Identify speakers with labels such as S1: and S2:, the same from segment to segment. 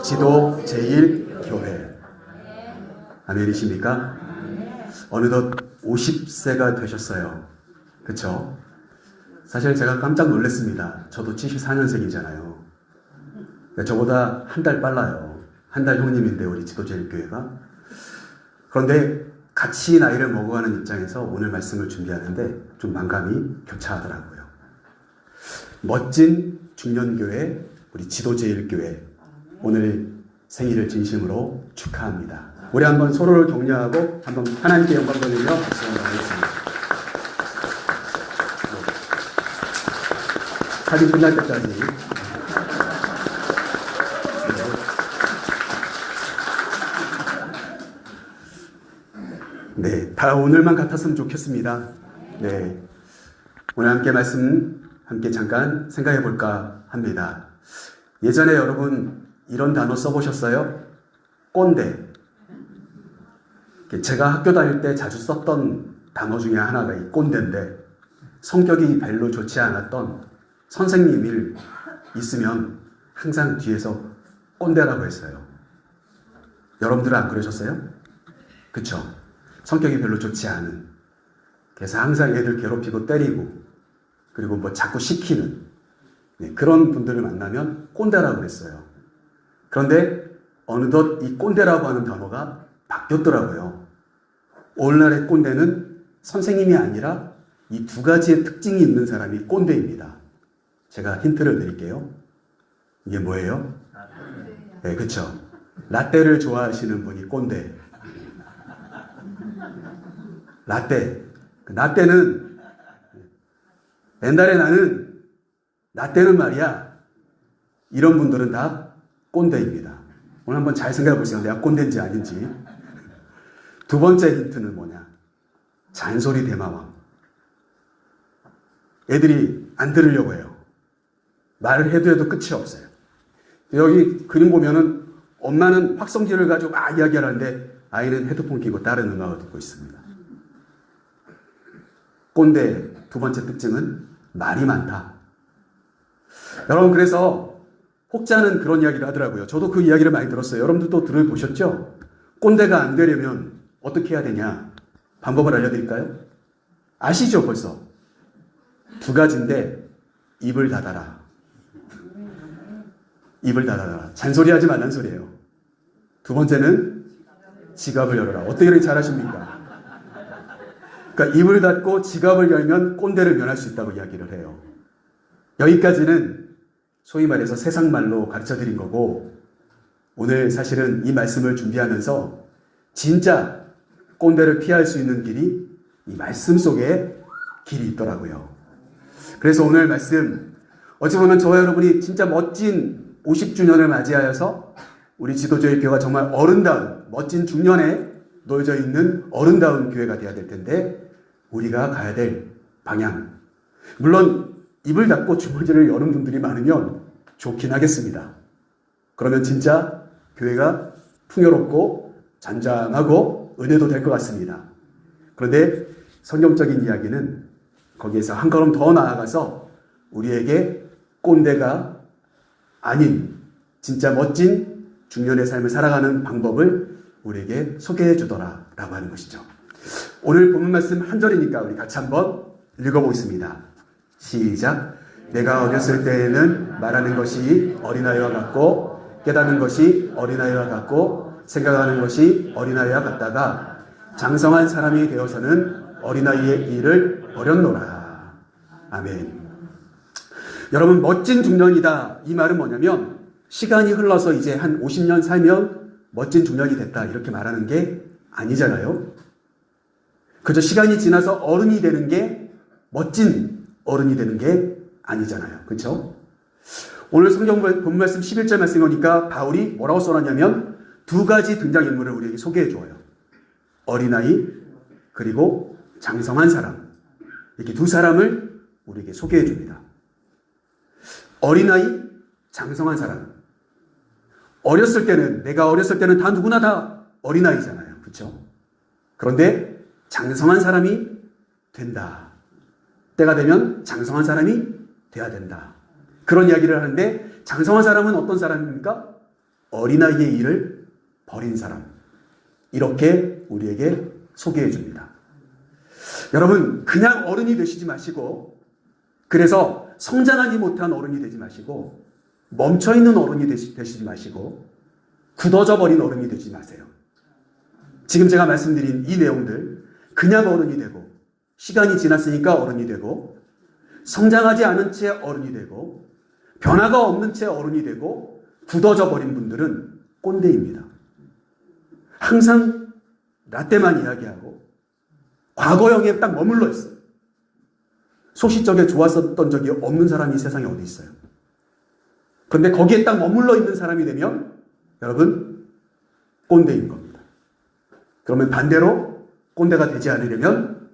S1: 지도 제1교회. 아멘이십니까? 어느덧 50세가 되셨어요. 그쵸? 사실 제가 깜짝 놀랐습니다. 저도 74년생이잖아요. 저보다 한 달 빨라요. 한 달 형님인데 우리 지도 제1교회가. 그런데 같이 나이를 먹어가는 입장에서 오늘 말씀을 준비하는데 좀 만감이 교차하더라고요. 멋진 중년교회, 우리 지도 제1교회, 오늘 생일을 진심으로 축하합니다. 우리 한번 서로를 격려하고 한번 하나님께 영광 돌리며 박수 한번 하겠습니다. 사진 끝날 때까지. 네, 다 오늘만 같았으면 좋겠습니다. 네, 오늘 함께 잠깐 생각해 볼까 합니다. 예전에 여러분 이런 단어 써보셨어요? 꼰대. 제가 학교 다닐 때 자주 썼던 단어 중에 하나가 이 꼰대인데, 성격이 별로 좋지 않았던 선생님이 있으면 항상 뒤에서 꼰대라고 했어요. 여러분들은 안 그러셨어요? 그쵸? 성격이 별로 좋지 않은, 그래서 항상 애들 괴롭히고 때리고 그리고 뭐 자꾸 시키는, 네, 그런 분들을 만나면 꼰대라고 그랬어요. 그런데 어느덧 이 꼰대라고 하는 단어가 바뀌었더라고요. 오늘날의 꼰대는 선생님이 아니라 이 두 가지의 특징이 있는 사람이 꼰대입니다. 제가 힌트를 드릴게요. 이게 뭐예요? 네, 그쵸. 라떼를 좋아하시는 분이 꼰대. 라떼는 옛날에 나는 라떼는 말이야, 이런 분들은 다 꼰대입니다. 오늘 한번 잘 생각해 보세요. 내가 꼰대인지 아닌지. 두 번째 힌트는 뭐냐? 잔소리 대마왕. 애들이 안 들으려고 해요. 말을 해도 끝이 없어요. 여기 그림 보면은 엄마는 확성기를 가지고 막 이야기하는데 아이는 헤드폰 끼고 다른 음악을 듣고 있습니다. 꼰대 두 번째 특징은 말이 많다. 여러분, 그래서 혹자는 그런 이야기를 하더라고요. 저도 그 이야기를 많이 들었어요. 여러분들도 들어보셨죠? 꼰대가 안 되려면 어떻게 해야 되냐? 방법을 알려드릴까요? 아시죠, 벌써? 두 가지인데, 입을 닫아라. 입을 닫아라. 잔소리하지 말란 소리예요. 두 번째는 지갑을 열어라. 어떻게 이렇게 잘하십니까? 그러니까 입을 닫고 지갑을 열면 꼰대를 면할 수 있다고 이야기를 해요. 여기까지는 소위 말해서 세상 말로 가르쳐 드린 거고, 오늘 사실은 이 말씀을 준비하면서 진짜 꼰대를 피할 수 있는 길이 이 말씀 속에 길이 있더라고요. 그래서 오늘 말씀, 어찌 보면 저와 여러분이 진짜 멋진 50주년을 맞이하여서 우리 지도자의 교회가 정말 어른다운, 멋진 중년에 놓여져 있는 어른다운 교회가 되어야 될 텐데, 우리가 가야 될 방향. 물론 입을 닫고 주머니를 여는 분들이 많으면 좋긴 하겠습니다. 그러면 진짜 교회가 풍요롭고 잔잔하고 은혜도 될 것 같습니다. 그런데 성경적인 이야기는 거기에서 한 걸음 더 나아가서 우리에게 꼰대가 아닌 진짜 멋진 중년의 삶을 살아가는 방법을 우리에게 소개해 주더라 라고 하는 것이죠. 오늘 본문 말씀 한 절이니까 우리 같이 한번 읽어보겠습니다. 시작. 내가 어렸을 때에는 말하는 것이 어린아이와 같고 깨닫는 것이 어린아이와 같고 생각하는 것이 어린아이와 같다가 장성한 사람이 되어서는 어린아이의 일을 버렸노라. 아멘. 여러분, 멋진 중년이다. 이 말은 뭐냐면 시간이 흘러서 이제 한 50년 살면 멋진 중년이 됐다 이렇게 말하는 게 아니잖아요. 그저 시간이 지나서 어른이 되는 게 멋진 어른이 되는 게 아니잖아요. 그렇죠? 오늘 성경 본 말씀 11절 말씀 보니까 바울이 뭐라고 써놨냐면 두 가지 등장인물을 우리에게 소개해 줘요. 어린아이 그리고 장성한 사람. 이렇게 두 사람을 우리에게 소개해 줍니다. 어린아이, 장성한 사람. 내가 어렸을 때는 다 누구나 다 어린아이잖아요. 그렇죠? 그런데 장성한 사람이 된다. 때가 되면 장성한 사람이 돼야 된다. 그런 이야기를 하는데 장성한 사람은 어떤 사람입니까? 어린아이의 일을 버린 사람. 이렇게 우리에게 소개해 줍니다. 여러분, 그냥 어른이 되시지 마시고, 그래서 성장하지 못한 어른이 되지 마시고, 멈춰있는 어른이 되시지 마시고, 굳어져 버린 어른이 되지 마세요. 지금 제가 말씀드린 이 내용들, 그냥 어른이 되고, 시간이 지났으니까 어른이 되고, 성장하지 않은 채 어른이 되고, 변화가 없는 채 어른이 되고, 굳어져 버린 분들은 꼰대입니다. 항상 라떼만 이야기하고, 과거형에 딱 머물러 있어요. 소시적에 좋았었던 적이 없는 사람이 이 세상에 어디 있어요? 그런데 거기에 딱 머물러 있는 사람이 되면 여러분 꼰대인 겁니다. 그러면 반대로 꼰대가 되지 않으려면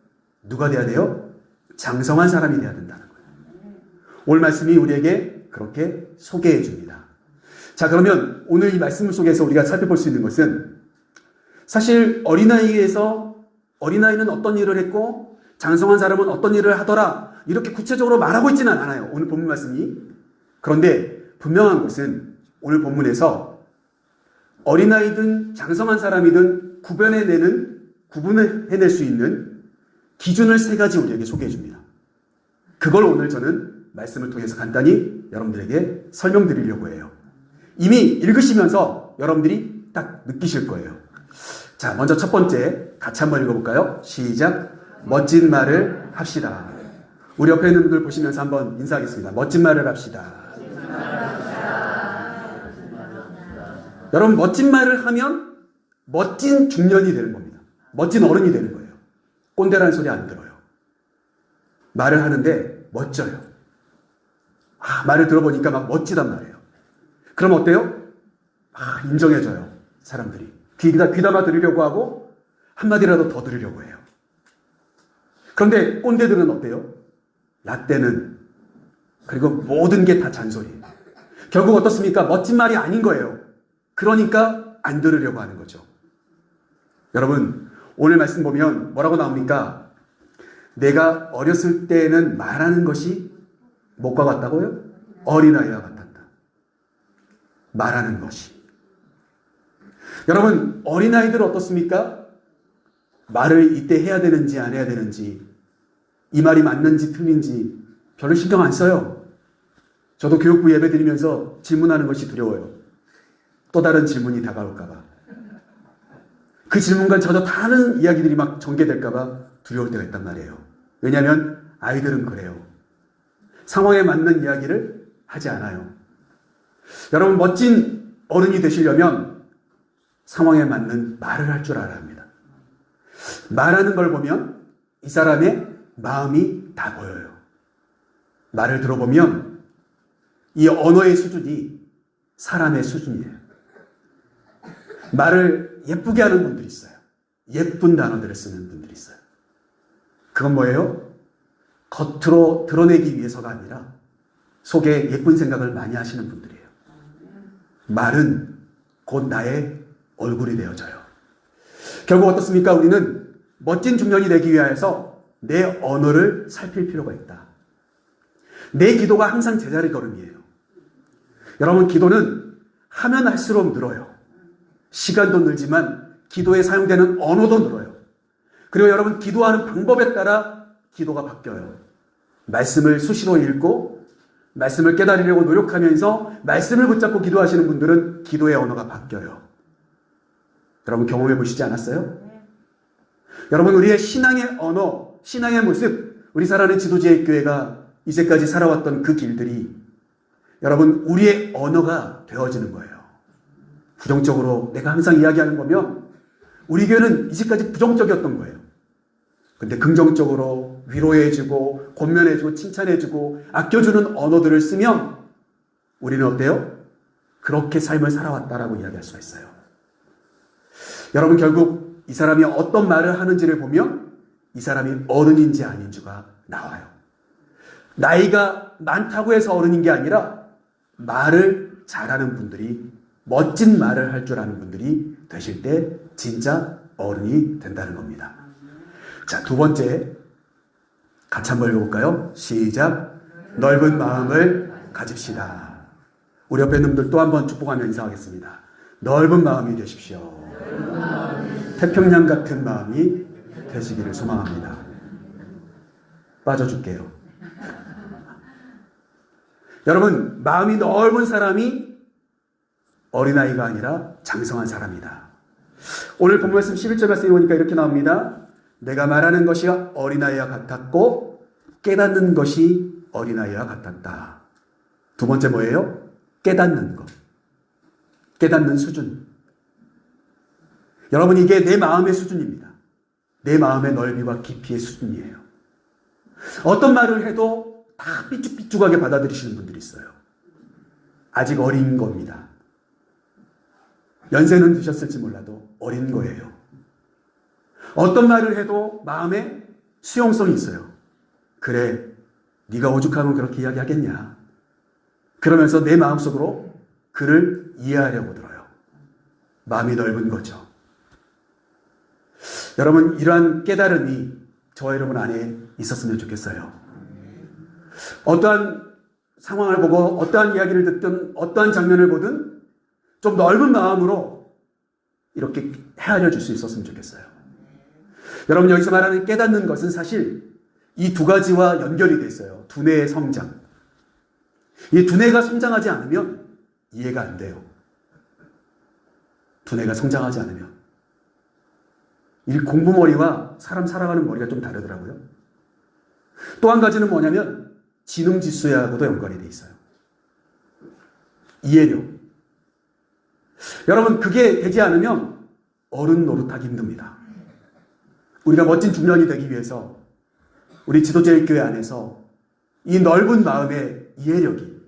S1: 누가 돼야 돼요? 장성한 사람이 돼야 된다는 거예요. 오늘 말씀이 우리에게 그렇게 소개해 줍니다. 자, 그러면 오늘 이 말씀 속에서 우리가 살펴볼 수 있는 것은 사실 어린아이는 어떤 일을 했고 장성한 사람은 어떤 일을 하더라 이렇게 구체적으로 말하고 있지는 않아요. 오늘 본문 말씀이. 그런데 분명한 것은 오늘 본문에서 어린아이든 장성한 사람이든 구분을 해낼 수 있는 기준을 세 가지 우리에게 소개해 줍니다. 그걸 오늘 저는 말씀을 통해서 간단히 여러분들에게 설명드리려고 해요. 이미 읽으시면서 여러분들이 딱 느끼실 거예요. 자, 먼저 첫 번째 같이 한번 읽어볼까요? 시작. 멋진 말을 합시다. 우리 옆에 있는 분들 보시면서 한번 인사하겠습니다. 멋진 말을 합시다. 여러분, 멋진 말을 하면 멋진 중년이 되는 겁니다. 멋진 어른이 되는 거예요. 꼰대라는 소리 안 들어요. 말을 하는데 멋져요. 말을 들어보니까 막 멋지단 말이에요. 그럼 어때요? 인정해줘요. 사람들이. 귀담아 들으려고 하고 한마디라도 더 들으려고 해요. 그런데 꼰대들은 어때요? 라떼는 그리고 모든 게 다 잔소리예요. 결국 어떻습니까? 멋진 말이 아닌 거예요. 그러니까 안 들으려고 하는 거죠. 여러분, 오늘 말씀 보면 뭐라고 나옵니까? 내가 어렸을 때는 말하는 것이 뭐가 같다고요? 어린아이와 같았다. 말하는 것이. 여러분, 어린아이들 어떻습니까? 말을 이때 해야 되는지 안 해야 되는지, 이 말이 맞는지 틀린지 별로 신경 안 써요. 저도 교육부 예배 드리면서 질문하는 것이 두려워요. 또 다른 질문이 다가올까봐. 그 질문과 전혀 다른 이야기들이 막 전개될까봐 두려울 때가 있단 말이에요. 왜냐하면 아이들은 그래요. 상황에 맞는 이야기를 하지 않아요. 여러분, 멋진 어른이 되시려면 상황에 맞는 말을 할 줄 알아야 합니다. 말하는 걸 보면 이 사람의 마음이 다 보여요. 말을 들어보면 이 언어의 수준이 사람의 수준이에요. 말을 예쁘게 하는 분들이 있어요. 예쁜 단어들을 쓰는 분들이 있어요. 그건 뭐예요? 겉으로 드러내기 위해서가 아니라 속에 예쁜 생각을 많이 하시는 분들이에요. 말은 곧 나의 얼굴이 되어져요. 결국 어떻습니까? 우리는 멋진 중년이 되기 위해서 내 언어를 살필 필요가 있다. 내 기도가 항상 제자리 걸음이에요. 여러분, 기도는 하면 할수록 늘어요. 시간도 늘지만 기도에 사용되는 언어도 늘어요. 그리고 여러분, 기도하는 방법에 따라 기도가 바뀌어요. 말씀을 수시로 읽고 말씀을 깨달으려고 노력하면서 말씀을 붙잡고 기도하시는 분들은 기도의 언어가 바뀌어요. 여러분, 경험해 보시지 않았어요? 여러분, 우리의 신앙의 언어, 신앙의 모습, 우리 살아가는 지도자의 교회가 이제까지 살아왔던 그 길들이 여러분, 우리의 언어가 되어지는 거예요. 부정적으로 내가 항상 이야기하는 거면 우리 교회는 이제까지 부정적이었던 거예요. 근데 긍정적으로 위로해주고 권면해주고 칭찬해주고 아껴주는 언어들을 쓰면 우리는 어때요? 그렇게 삶을 살아왔다라고 이야기할 수가 있어요. 여러분, 결국 이 사람이 어떤 말을 하는지를 보면 이 사람이 어른인지 아닌지가 나와요. 나이가 많다고 해서 어른인 게 아니라 말을 잘하는 분들이, 멋진 말을 할 줄 아는 분들이 되실 때 진짜 어른이 된다는 겁니다. 자, 두 번째 같이 한번 읽어볼까요? 시작. 넓은 마음을 가집시다. 우리 옆에 있는 분들 또 한번 축복하며 인사하겠습니다. 넓은 마음이 되십시오. 태평양 같은 마음이 되시기를 소망합니다. 빠져줄게요. 여러분, 마음이 넓은 사람이 어린아이가 아니라 장성한 사람이다. 오늘 본 말씀 11절 말씀에 보니까 이렇게 나옵니다. 내가 말하는 것이 어린아이와 같았고 깨닫는 것이 어린아이와 같았다. 두 번째 뭐예요? 깨닫는 것. 깨닫는 수준. 여러분, 이게 내 마음의 수준입니다. 내 마음의 넓이와 깊이의 수준이에요. 어떤 말을 해도 다 삐죽삐죽하게 받아들이시는 분들이 있어요. 아직 어린 겁니다. 연세는 드셨을지 몰라도 어린 거예요. 어떤 말을 해도 마음에 수용성이 있어요. 그래, 네가 오죽하면 그렇게 이야기하겠냐. 그러면서 내 마음속으로 그를 이해하려고 들어요. 마음이 넓은 거죠. 여러분, 이러한 깨달음이 저와 여러분 안에 있었으면 좋겠어요. 어떠한 상황을 보고 어떠한 이야기를 듣든 어떠한 장면을 보든 좀 넓은 마음으로 이렇게 헤아려 줄 수 있었으면 좋겠어요. 여러분, 여기서 말하는 깨닫는 것은 사실 이 두 가지와 연결이 돼 있어요. 두뇌의 성장. 이 두뇌가 성장하지 않으면 이해가 안 돼요. 두뇌가 성장하지 않으면. 이 공부머리와 사람 살아가는 머리가 좀 다르더라고요. 또 한 가지는 뭐냐면 지능지수하고도 연관이 돼 있어요. 이해력. 여러분, 그게 되지 않으면 어른 노릇하기 힘듭니다. 우리가 멋진 중년이 되기 위해서 우리 지도자의 교회 안에서 이 넓은 마음의 이해력이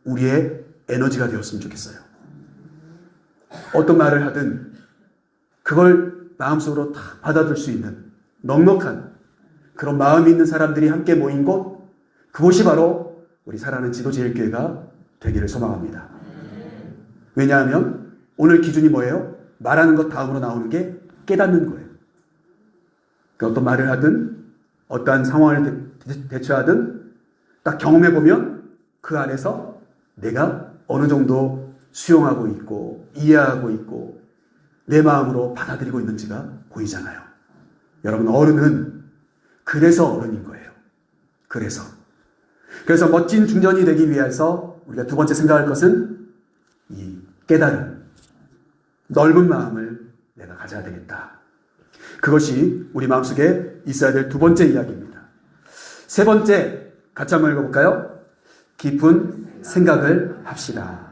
S1: 우리의 에너지가 되었으면 좋겠어요. 어떤 말을 하든 그걸 마음속으로 다 받아들일 수 있는 넉넉한 그런 마음이 있는 사람들이 함께 모인 곳, 그곳이 바로 우리 사랑하는 지도제일교회가 되기를 소망합니다. 왜냐하면 오늘 기준이 뭐예요? 말하는 것 다음으로 나오는 게 깨닫는 거예요. 어떤 말을 하든 어떠한 상황을 대처하든 딱 경험해보면 그 안에서 내가 어느 정도 수용하고 있고 이해하고 있고 내 마음으로 받아들이고 있는지가 보이잖아요. 여러분, 어른은 그래서 어른인 거예요. 그래서 멋진 중년이 되기 위해서 우리가 두 번째 생각할 것은 이 깨달음, 넓은 마음을 내가 가져야 되겠다. 그것이 우리 마음속에 있어야 될 두 번째 이야기입니다. 세 번째, 같이 한번 읽어볼까요? 깊은 생각을 합시다.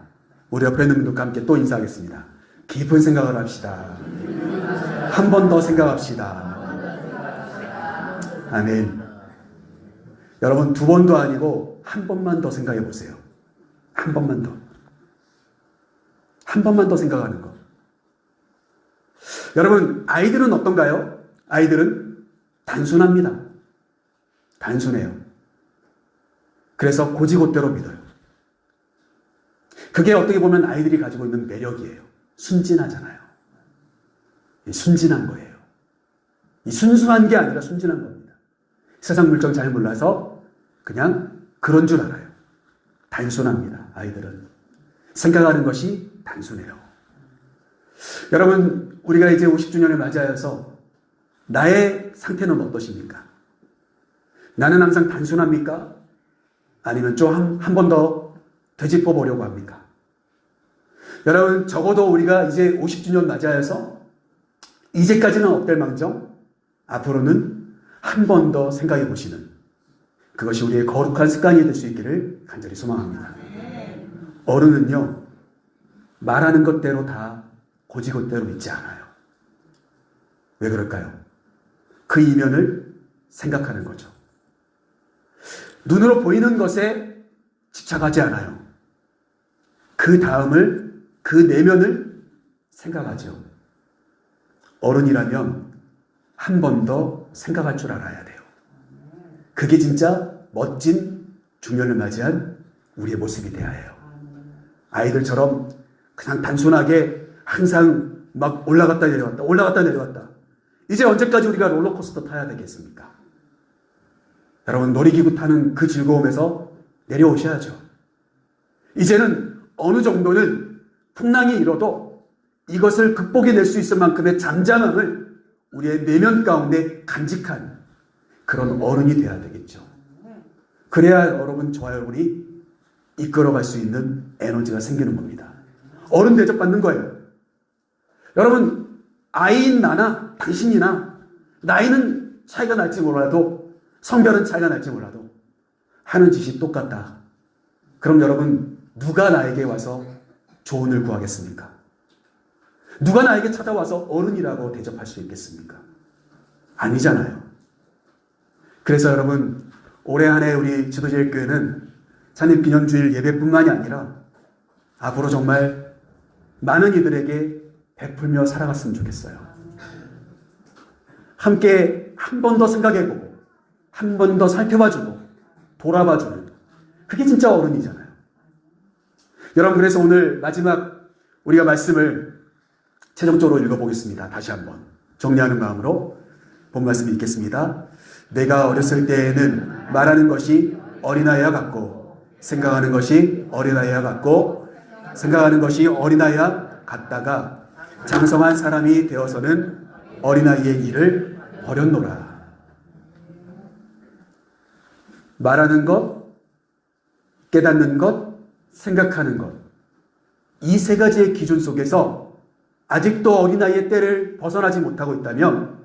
S1: 우리 옆에 있는 분들과 함께 또 인사하겠습니다. 깊은 생각을 합시다. 한 번 더 생각합시다. 아멘. 여러분, 두 번도 아니고 한 번만 더 생각해 보세요. 한 번만 더. 한 번만 더 생각하는 것. 여러분, 아이들은 어떤가요? 아이들은 단순합니다. 단순해요. 그래서 고지고대로 믿어요. 그게 어떻게 보면 아이들이 가지고 있는 매력이에요. 순진하잖아요. 순진한 거예요. 이 순수한 게 아니라 순진한 겁니다. 세상 물정 잘 몰라서 그냥 그런 줄 알아요. 단순합니다. 아이들은. 생각하는 것이 단순해요. 여러분, 우리가 이제 50주년을 맞이하여서 나의 상태는 어떠십니까? 나는 항상 단순합니까? 아니면 좀 한 번 더 되짚어 보려고 합니까? 여러분, 적어도 우리가 이제 50주년 맞이하여서 이제까지는 어떨망정 앞으로는 한 번 더 생각해 보시는 그것이 우리의 거룩한 습관이 될 수 있기를 간절히 소망합니다. 어른은요, 말하는 것대로 다 고지것대로 믿지 않아요. 왜 그럴까요? 그 이면을 생각하는 거죠. 눈으로 보이는 것에 집착하지 않아요. 그 다음을, 그 내면을 생각하죠. 어른이라면 한 번 더 생각할 줄 알아야 돼요. 그게 진짜 멋진 중년을 맞이한 우리의 모습이 되어야 해요. 아이들처럼 그냥 단순하게 항상 막 올라갔다 내려왔다, 올라갔다 내려왔다. 이제 언제까지 우리가 롤러코스터 타야 되겠습니까? 여러분, 놀이기구 타는 그 즐거움에서 내려오셔야죠. 이제는 어느 정도는 풍랑이 일어도 이것을 극복해낼 수 있을 만큼의 잠잠함을 우리의 내면 가운데 간직한 그런 어른이 되어야 되겠죠. 그래야 여러분, 저와 여러분이 이끌어갈 수 있는 에너지가 생기는 겁니다. 어른 대접받는 거예요. 여러분, 아이인 나나 당신이나 나이는 차이가 날지 몰라도, 성별은 차이가 날지 몰라도 하는 짓이 똑같다. 그럼 여러분, 누가 나에게 와서 조언을 구하겠습니까? 누가 나에게 찾아와서 어른이라고 대접할 수 있겠습니까? 아니잖아요. 그래서 여러분, 올해 한 해 우리 지도제일교회는 창립기념주일 예배뿐만이 아니라 앞으로 정말 많은 이들에게 베풀며 살아갔으면 좋겠어요. 함께 한 번 더 생각해보고 한 번 더 살펴봐주고 돌아봐주는, 그게 진짜 어른이잖아요. 여러분, 그래서 오늘 마지막 우리가 말씀을 최종적으로 읽어보겠습니다. 다시 한번 정리하는 마음으로 본 말씀 읽겠습니다. 내가 어렸을 때에는 말하는 것이 어린아이와 같고 생각하는 것이 어린아이와 같고 생각하는 것이 어린아이와 같다가 장성한 사람이 되어서는 어린아이의 일을 버렸노라. 말하는 것, 깨닫는 것, 생각하는 것, 이 세 가지의 기준 속에서 아직도 어린아이의 때를 벗어나지 못하고 있다면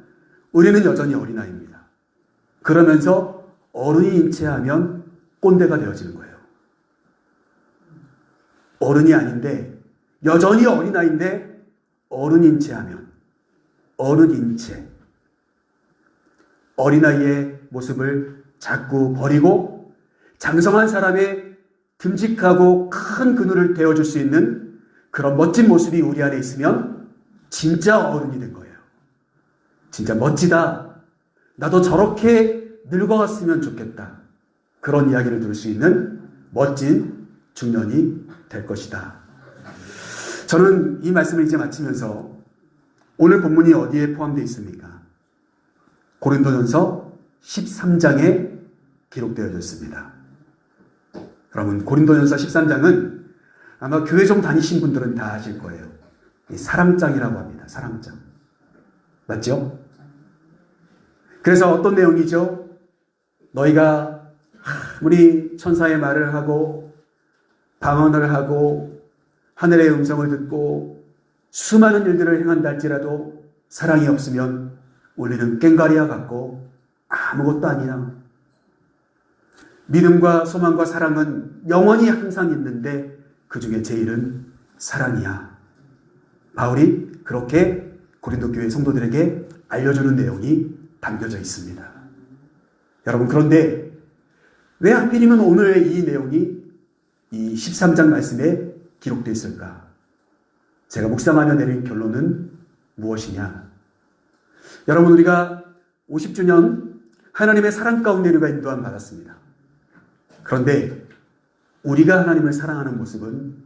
S1: 우리는 여전히 어린아이입니다. 그러면서 어른이 인체하면 꼰대가 되어지는 거예요. 어른이 아닌데, 여전히 어린아이인데 어른 인체하면 어른 인체, 어린아이의 모습을 자꾸 버리고 장성한 사람의 듬직하고 큰 그늘을 되어줄 수 있는 그런 멋진 모습이 우리 안에 있으면 진짜 어른이 된 거예요. 진짜 멋지다. 나도 저렇게 늙어갔으면 좋겠다. 그런 이야기를 들을 수 있는 멋진 중년이 될 것이다. 저는 이 말씀을 이제 마치면서 오늘 본문이 어디에 포함되어 있습니까? 고린도전서 13장에 기록되어져 있습니다. 여러분, 고린도전서 13장은 아마 교회 좀 다니신 분들은 다 아실 거예요. 이 사랑장이라고 합니다. 사랑장. 맞죠? 그래서 어떤 내용이죠? 너희가 아무리 천사의 말을 하고 방언을 하고 하늘의 음성을 듣고 수많은 일들을 행한다 할지라도 사랑이 없으면 우리는 꽹과리와 같고 아무것도 아니야. 믿음과 소망과 사랑은 영원히 항상 있는데 그 중에 제일은 사랑이야. 바울이 그렇게 고린도 교회 성도들에게 알려주는 내용이 담겨져 있습니다. 여러분, 그런데 왜 하필이면 오늘 이 내용이 이 13장 말씀에 기록되어 있을까? 제가 묵상하며 내린 결론은 무엇이냐? 여러분, 우리가 50주년 하나님의 사랑 가운데 우리가 인도함 받았습니다. 그런데 우리가 하나님을 사랑하는 모습은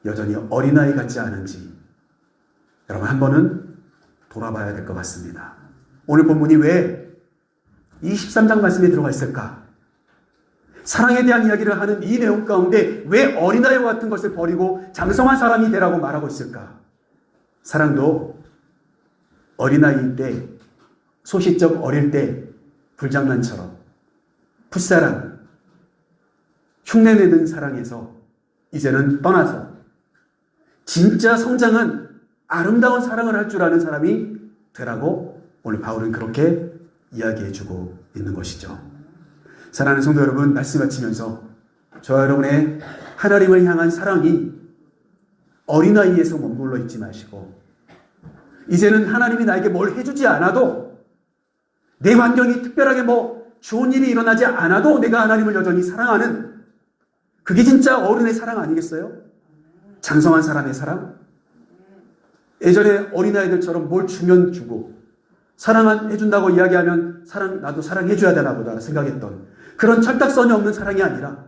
S1: 여전히 어린아이 같지 않은지 여러분 한 번은 돌아봐야 될 것 같습니다. 오늘 본문이 왜 이 13장 말씀에 들어가 있을까? 사랑에 대한 이야기를 하는 이 내용 가운데 왜 어린아이와 같은 것을 버리고 장성한 사람이 되라고 말하고 있을까? 사랑도 어린아이일 때, 소시적 어릴 때 불장난처럼 풋사랑, 흉내내는 사랑에서 이제는 떠나서 진짜 성장한 아름다운 사랑을 할 줄 아는 사람이 되라고 오늘 바울은 그렇게 이야기해주고 있는 것이죠. 사랑하는 성도 여러분, 말씀 마치면서 저와 여러분의 하나님을 향한 사랑이 어린아이에서 머물러 있지 마시고 이제는 하나님이 나에게 뭘 해주지 않아도 내 환경이 특별하게 좋은 일이 일어나지 않아도 내가 하나님을 여전히 사랑하는, 그게 진짜 어른의 사랑 아니겠어요? 장성한 사람의 사랑? 예전에 어린아이들처럼 뭘 주면 주고 사랑해준다고 이야기하면 나도 사랑해줘야 되나 보다 생각했던 그런 철딱선이 없는 사랑이 아니라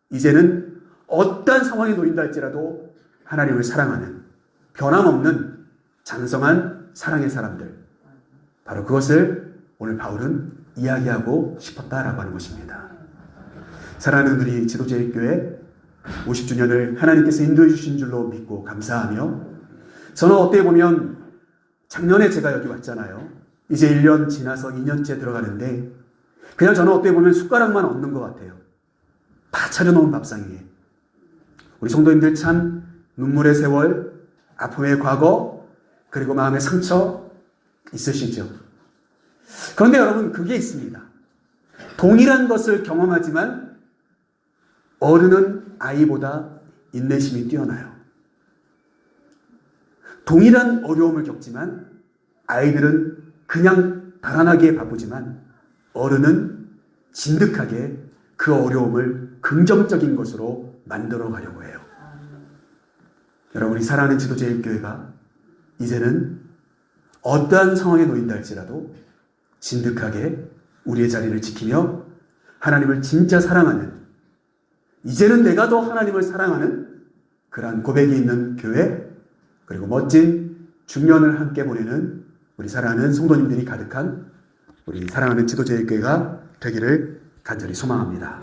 S1: 이제는 어떠한 상황에 놓인다 할지라도 하나님을 사랑하는 변함없는 장성한 사랑의 사람들, 바로 그것을 오늘 바울은 이야기하고 싶었다라고 하는 것입니다. 사랑하는 우리 지도제일교회 50주년을 하나님께서 인도해 주신 줄로 믿고 감사하며 저는 어떻게 보면 작년에 제가 여기 왔잖아요. 이제 1년 지나서 2년째 들어가는데 그냥 저는 어떻게 보면 숟가락만 얹는 것 같아요. 다 차려놓은 밥상 위에. 우리 성도님들 참 눈물의 세월, 아픔의 과거, 그리고 마음의 상처 있으시죠? 그런데 여러분, 그게 있습니다. 동일한 것을 경험하지만 어른은 아이보다 인내심이 뛰어나요. 동일한 어려움을 겪지만 아이들은 그냥 달아나기에 바쁘지만 어른은 진득하게 그 어려움을 긍정적인 것으로 만들어 가려고 해요. 여러분, 우리 사랑하는 지도제일교회가 이제는 어떠한 상황에 놓인다 할지라도 진득하게 우리의 자리를 지키며 하나님을 진짜 사랑하는, 이제는 내가 더 하나님을 사랑하는 그러한 고백이 있는 교회, 그리고 멋진 중년을 함께 보내는 우리 사랑하는 성도님들이 가득한 우리 사랑하는 지도제일교회가 되기를 간절히 소망합니다.